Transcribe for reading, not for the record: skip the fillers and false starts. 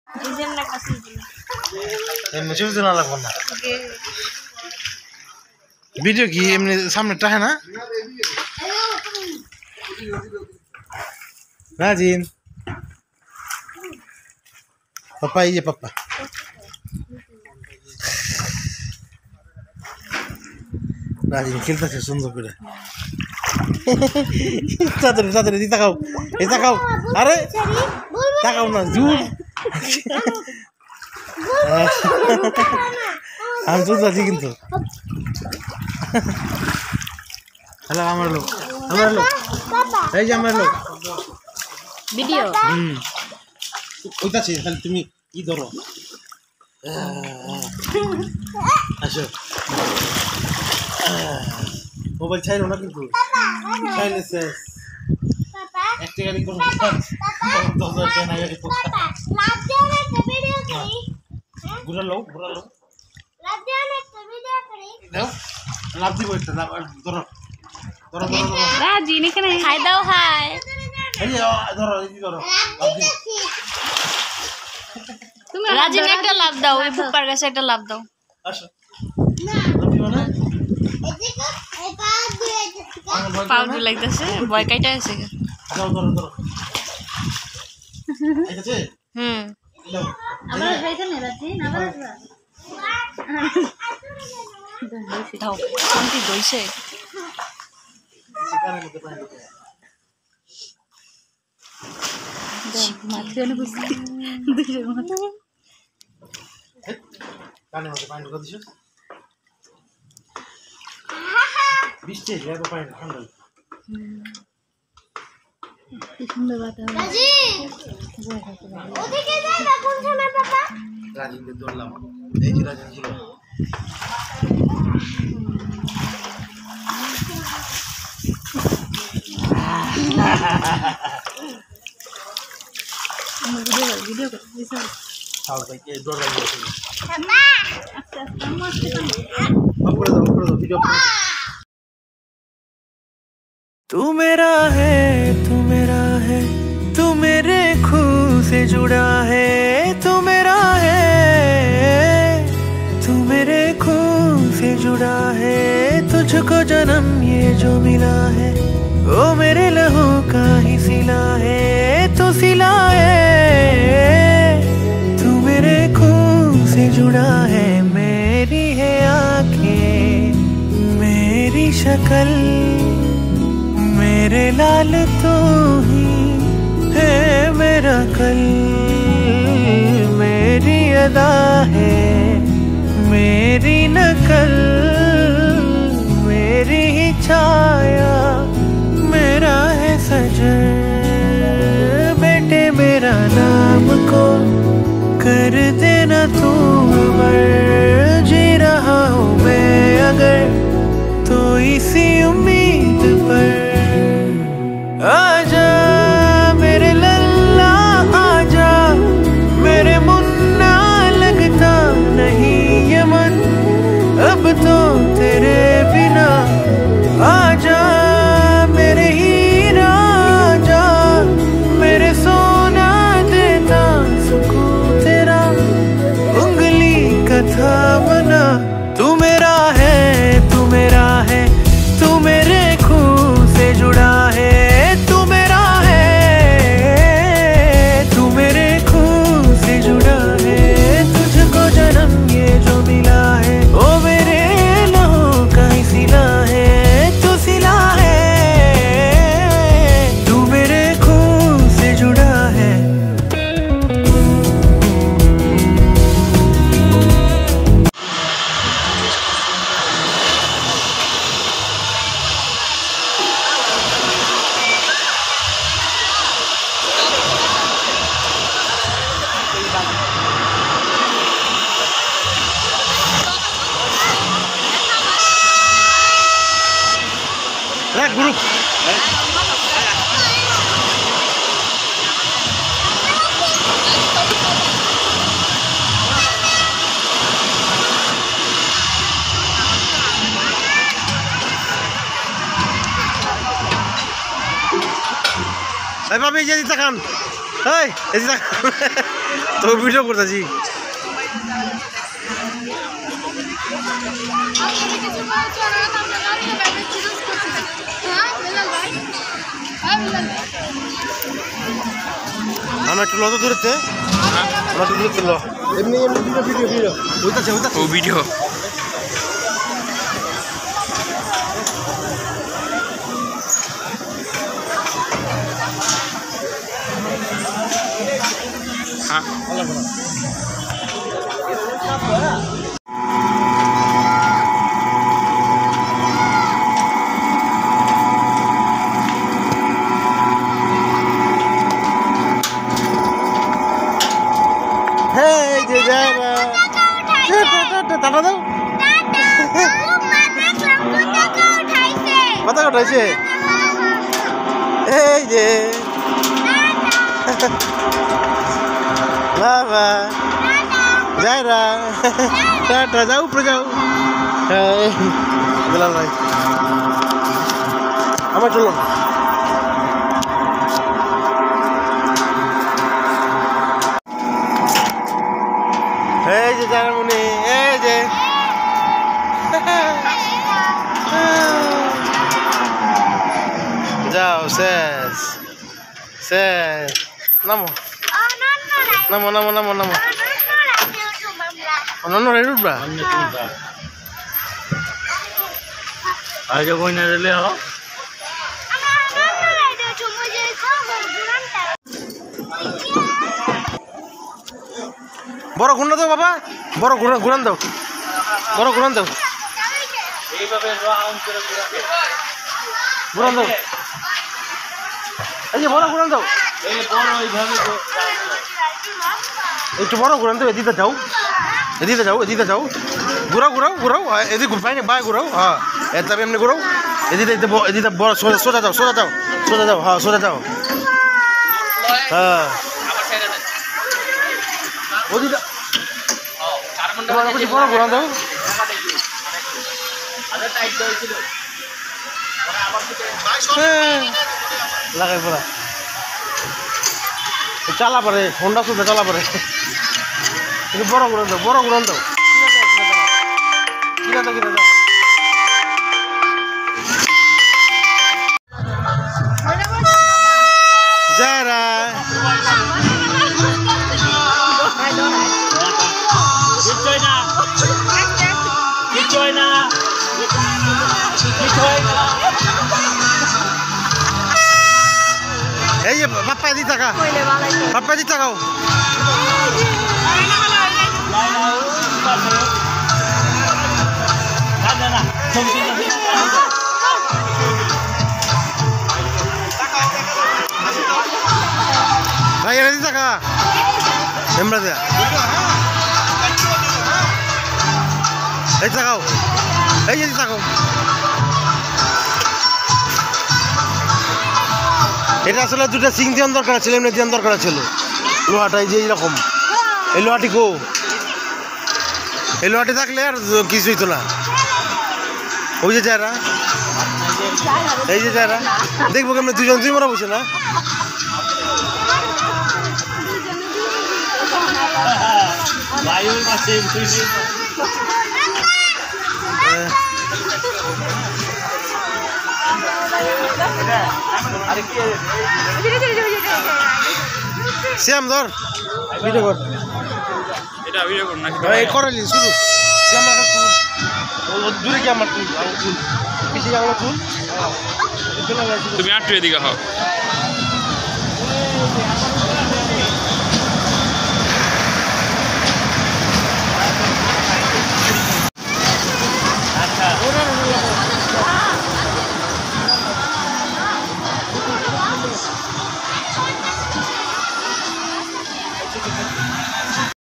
मुझे भी सुना लगा ना वीडियो की हमने सामने टा है ना राजीन पापा ये पापा राजीन खेलता है सुंदर करे चादर इतना खाओ अरे ताकाओ ना झूठ हम तो दादी किंतु हेलो हमारे लोग है जी हमारे लोग वीडियो उधर से खाली तुम्ही इधर हो अच्छा मोबाइल चाहिए ना किंतु चाहिए से एक गाड़ी को 2000 देना है तो लाभ देने का वीडियो करी बुरा लो लाभ देने का वीडियो करी लो लाभ दी बोलते लाभ दरो राजी ने कने हाय दाओ हाय अरे दरो लाभ दी তুমি রাজি ने একটা লাভ দাও এই ফুপার কাছে একটা লাভ দাও আসো লাভ দিবা না পাউ দি লাগতেছে ভয় কাইটা আছে যাও দরো ঠিক আছে আমরা খাইতে না রাজি না দাও শান্তি দইছে শিকারের মধ্যে পানি মাথা না বুঝছি দুইজন মাথা কানে মধ্যে পানি ঢুকা দিছো বৃষ্টি এসে পানি ঠান্ডা সুন্দর বাতাবরণ রাজি ওদিকে যাই না কোন সময় পাপা রাজিকে ধরলাম এই যে রাজি ছিল ভিডিও খাও ভাই এই ডর লাগে পাপা আচ্ছা মস্ত করে দাও ভিডিও तू मेरा है तू मेरे खून से जुड़ा है तू मेरा है तू मेरे खून से जुड़ा है तुझको जन्म ये जो मिला है वो मेरे लहू का ही सिला है तू सिला है तू मेरे खून से जुड़ा है मेरी है आँखें मेरी शक्ल मेरे लाल तो ही है मेरा कल मेरी अदा है मेरी नकल मेरी ही छाया मेरा है सजन बेटे मेरा नाम को कर देना तू अमर जी रहा हूँ मैं अगर तो इसी उम्मीद पर आजा मेरे लल्ला आजा मेरे मुन्ना लगता नहीं ये मन अब तो तेरे बिना आजा मेरे हीरा आजा मेरे सोना देता सुकून तेरा उंगली का थामना तू मेरा है तू मेरे खून से जुड़ा है तू मेरा है तू मेरे खून से जुड़ा है तुझको जन्म ये जो मिला है वो मेरे लहू का ही सिला है तू सिला है तू मेरे खून से जुड़ा है ग्रुप ভাবি এই যে দিতে খান এই যে তো ভিডিও করতেছি আমরা একটু লত দূরেতে আমরা একটু দূরে ছিল এমনি এমনি ভিডিও ভিডিও হইতাছে ও ভিডিও হ্যাঁ এই যে যারা টাটা দাও কথা উঠাইছে এই যে বাবা যাইরা টাটা যাও উপরে যাও বেলাল ভাই আমার চলো এই যে যারা মনে এই যে যাও শেষ শেষ নামো নামো নামো নামো নামো অন্য রেড উঠবা আগে কই না দিলে হ বড় ঘুরনা দাও বাবা বড় ঘুরান দাও বড় ঘুরান দাও ঘুরান দাও এই যে বড় ঘুরান দাও একটু বড় ঘুরান দাও এদিকে যাও এদিকে যাও এদিকে যাও ঘুরাও ঘুরাও ঘুরাও এদিকে ঘুরপাই বাই ঘুরাও হ্যাঁ এটা এমনি ঘুরাও এদিকে এদিকে বড় সোজা যাও সোজা যাও সোজা যাও হ্যাঁ সোজা যাও হ্যাঁ ওদিকে বড় ঘুরান দাও লাগাই পড়া চালা পারে হোন্ডা সুন্দর চালা পারে কিন্তু বড় ঘুরান দাও বড় ঘুরান দাও কিনা দাও কিনা দাও যারা এই যে পাপ্পা দি টাকা পাপ্পা দি টাকাও ভাই এরা দি টাকা এমরা দেয়া এই টাকাও এই যে টাকাও এটা আসলে দুটা সিং দিয়ে দরকার ছিল এমনি দিয়ে দরকার ছিল লোহাটা এই যে এইরকম এই লোহাটি গো এই লোহাটি থাকলে আর কিছু হইতো না ওই যে যারা এই যে যারা দেখবো কেমন দুজন দুই মরা বসে না শ্যাম ধর ভিডিও কর এটা ভিডিও কর না এই করালি শুরু শ্যাম রাখা তুল দূরে কি আমার তুল আমার তুল পিছিয়ে আমার তুল তুমি আটটু এদিকে হও